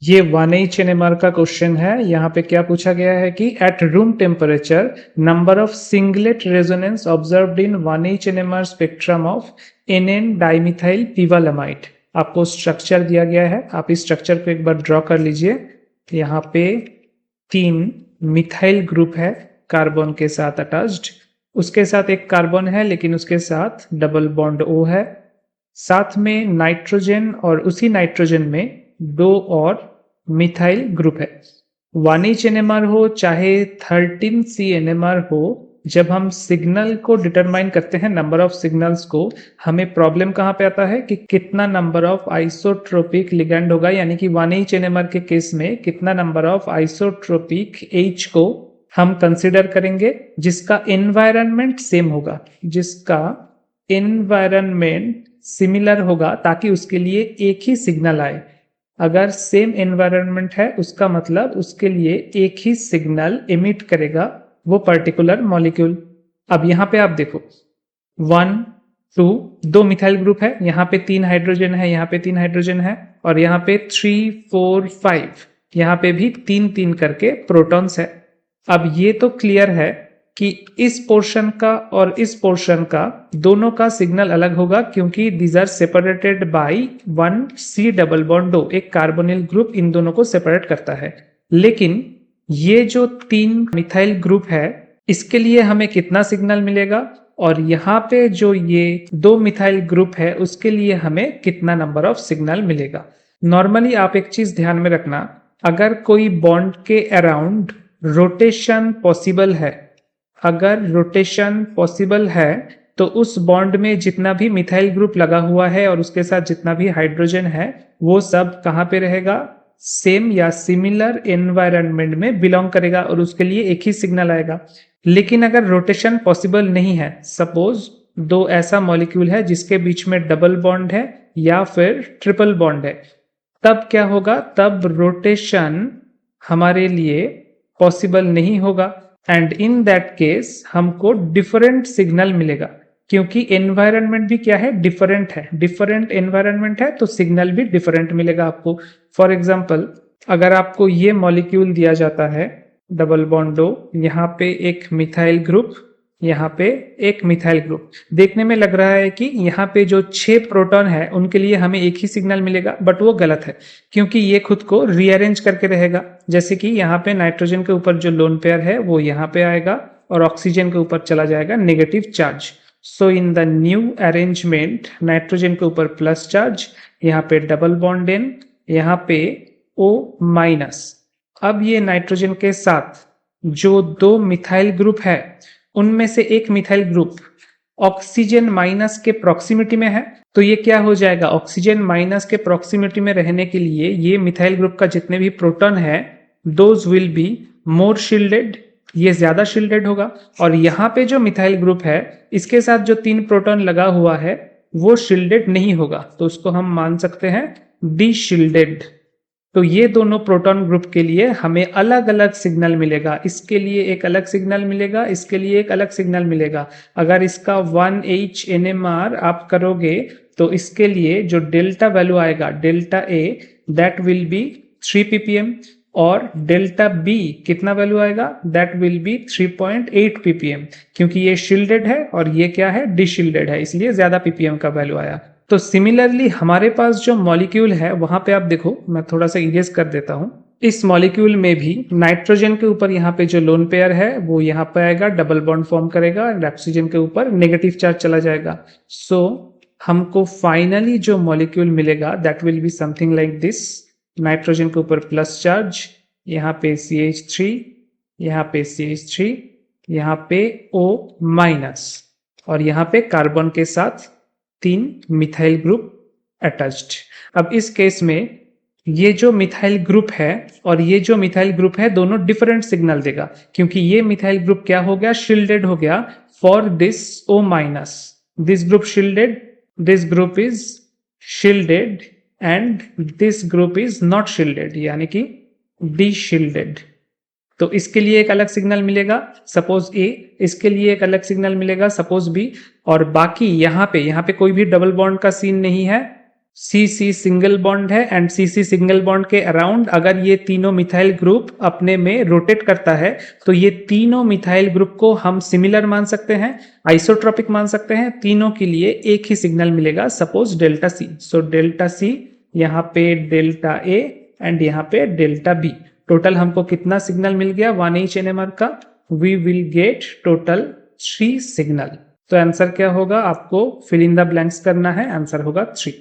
ये 1H NMR का question है। यहाँ पे क्या पूछा गया है कि at room temperature number of singlet resonance observed in 1H NMR spectrum of NN dimethyl pivalamide. आपको स्ट्रक्चर दिया गया है, आप इस स्ट्रक्चर को एक बार ड्रॉ कर लीजिए। यहाँ पे 3 मिथाइल ग्रुप है कार्बन के साथ अटैच्ड, उसके साथ एक कार्बन है लेकिन उसके साथ डबल बॉन्ड O है, साथ में नाइट्रोजन और उसी नाइट्रोजन में 2 और मिथाइल ग्रुप है। 1H NMR हो चाहे 13C NMR हो, जब हम सिग्नल को डिटरमाइन करते हैं नंबर ऑफ सिग्नल्स को, हमें प्रॉब्लम कहाँ पे आता है कि कितना नंबर ऑफ आइसोट्रोपिक लिगैंड होगा, यानी कि 1H NMR के केस में कितना नंबर ऑफ आइसोट्रोपिक H को हम कंसिडर करेंगे जिसका एनवायरनमेंट सेम होगा, जिसका एनवायरनमेंट सिमिलर होगा, ताकि उसके लिए एक ही सिग्नल आए। अगर सेम एनवायरनमेंट है उसका मतलब उसके लिए एक ही सिग्नल एमिट करेगा वो पर्टिकुलर मॉलिक्यूल। अब यहाँ पे आप देखो 1 2 2 मिथाइल ग्रुप है, यहाँ पे 3 हाइड्रोजन है, यहाँ पे 3 हाइड्रोजन है, और यहाँ पे 3 4 5 यहाँ पे भी 3 3 करके प्रोटॉन्स है। अब ये तो क्लियर है कि इस पोर्शन का और इस पोर्शन का दोनों का सिग्नल अलग होगा, क्योंकि these are separated by 1C double bond O, एक कार्बोनिल ग्रुप इन दोनों को सेपरेट करता है। लेकिन ये जो 3 मिथाइल ग्रुप है इसके लिए हमें कितना सिग्नल मिलेगा, और यहाँ पे जो ये 2 मिथाइल ग्रुप है उसके लिए हमें कितना नंबर ऑफ सिग्नल मिलेगा। नॉर्मली आप एक चीज ध्यान में रखना, अगर कोई बॉन्ड के अराउंड रोटेशन पॉसिबल है, अगर रोटेशन पॉसिबल है तो उस बॉन्ड में जितना भी मिथाइल ग्रुप लगा हुआ है और उसके साथ जितना भी हाइड्रोजन है वो सब कहाँ पे रहेगा, सेम या सिमिलर एनवायरनमेंट में बिलोंग करेगा और उसके लिए एक ही सिग्नल आएगा। लेकिन अगर रोटेशन पॉसिबल नहीं है, सपोज 2 ऐसा मॉलिक्यूल है जिसके बीच में डबल बॉन्ड है या फिर ट्रिपल बॉन्ड है, तब क्या होगा, तब रोटेशन हमारे लिए पॉसिबल नहीं होगा, एंड इन दैट केस हमको डिफरेंट सिग्नल मिलेगा, क्योंकि एनवायरनमेंट भी क्या है, डिफरेंट है। डिफरेंट एनवायरनमेंट है तो सिग्नल भी डिफरेंट मिलेगा आपको। फॉर एग्जांपल, अगर आपको ये मॉलिक्यूल दिया जाता है डबल बॉन्ड O, यहाँ पे एक मिथाइल ग्रुप, यहाँ पे एक मिथाइल ग्रुप, देखने में लग रहा है कि यहाँ पे जो 6 प्रोटॉन है उनके लिए हमें एक ही सिग्नल मिलेगा, बट वो गलत है, क्योंकि ये खुद को रीअरेंज करके रहेगा। जैसे कि यहाँ पे नाइट्रोजन के ऊपर जो लोन पेयर है वो यहाँ पे आएगा और ऑक्सीजन के ऊपर चला जाएगा negative charge. So in the new arrangement nitrogen के ऊपर प्लस चार्ज, यहाँ पे डबल बॉन्ड N, यहाँ पे O माइनस। अब ये नाइट्रोजन के साथ जो 2 मिथाइल ग्रुप है उनमें से एक मिथाइल ग्रुप ऑक्सीजन माइनस के प्रॉक्सिमिटी में है, तो ये क्या हो जाएगा, ऑक्सीजन माइनस के प्रॉक्सिमिटी में रहने के लिए ये मिथाइल ग्रुप का जितने भी प्रोटॉन है those will be more shielded, ये ज्यादा शील्डेड होगा। और यहाँ पे जो मिथाइल ग्रुप है इसके साथ जो 3 प्रोटॉन लगा हुआ है वो शील्डेड नहीं होगा, तो उसको हम मान सकते हैं डी शील्डेड। तो ये दोनों प्रोटॉन ग्रुप के लिए हमें अलग अलग सिग्नल मिलेगा, इसके लिए एक अलग सिग्नल मिलेगा, इसके लिए एक अलग सिग्नल मिलेगा। अगर इसका 1H NMR आप करोगे तो इसके लिए जो डेल्टा वैल्यू आएगा, delta A, that will be 3 ppm, और डेल्टा B कितना वैल्यू आएगा, दैट विल बी 3.8 ppm, क्योंकि ये शील्डेड है और ये क्या है, डिशील्डेड है, इसलिए ज्यादा ppm का वैल्यू आया। तो सिमिलरली हमारे पास जो मॉलिक्यूल है वहां पे आप देखो, मैं थोड़ा सा इरेज कर देता हूं, इस मॉलिक्यूल में भी नाइट्रोजन के ऊपर यहाँ पे जो लोन पेयर है वो यहाँ पे आएगा, डबल बॉन्ड फॉर्म करेगा, ऑक्सीजन के ऊपर नेगेटिव चार्ज चला जाएगा। सो हमको फाइनली जो मॉलिक्यूल मिलेगा that will be something like this, nitrogen के ऊपर प्लस चार्ज, यहाँ पे CH3, यहाँ पे CH3, यहाँ पे O माइनस, और यहाँ पे कार्बन के साथ 3 मिथाइल ग्रुप अटैच्ड। अब इस केस में ये जो मिथाइल ग्रुप है और ये जो मिथाइल ग्रुप है दोनों डिफरेंट सिग्नल देगा, क्योंकि ये मिथाइल ग्रुप क्या हो गया, शील्डेड हो गया for this O minus, this group shielded, this group is shielded and this group is not shielded, यानी कि डी शील्डेड। तो इसके लिए एक अलग सिग्नल मिलेगा सपोज A, इसके लिए एक अलग सिग्नल मिलेगा सपोज B, और बाकी यहाँ पे कोई भी डबल बॉन्ड का सीन नहीं है, सी सी सिंगल बॉन्ड है and C C single bond के अराउंड अगर ये तीनों मिथाइल ग्रुप अपने में रोटेट करता है तो ये तीनों मिथाइल ग्रुप को हम सिमिलर मान सकते हैं, आइसोट्रोपिक मान सकते हैं। तीनों के लिए एक ही सिग्नल मिलेगा, suppose delta C. So delta C, यहाँ पे डेल्टा ए एंड यहाँ पे डेल्टा बी। टोटल हमको कितना सिग्नल मिल गया 1H NMR का? We will get total 3 signal. तो आंसर क्या होगा? आपको फिल इन द ब्लैंक्स करना है, आंसर होगा 3।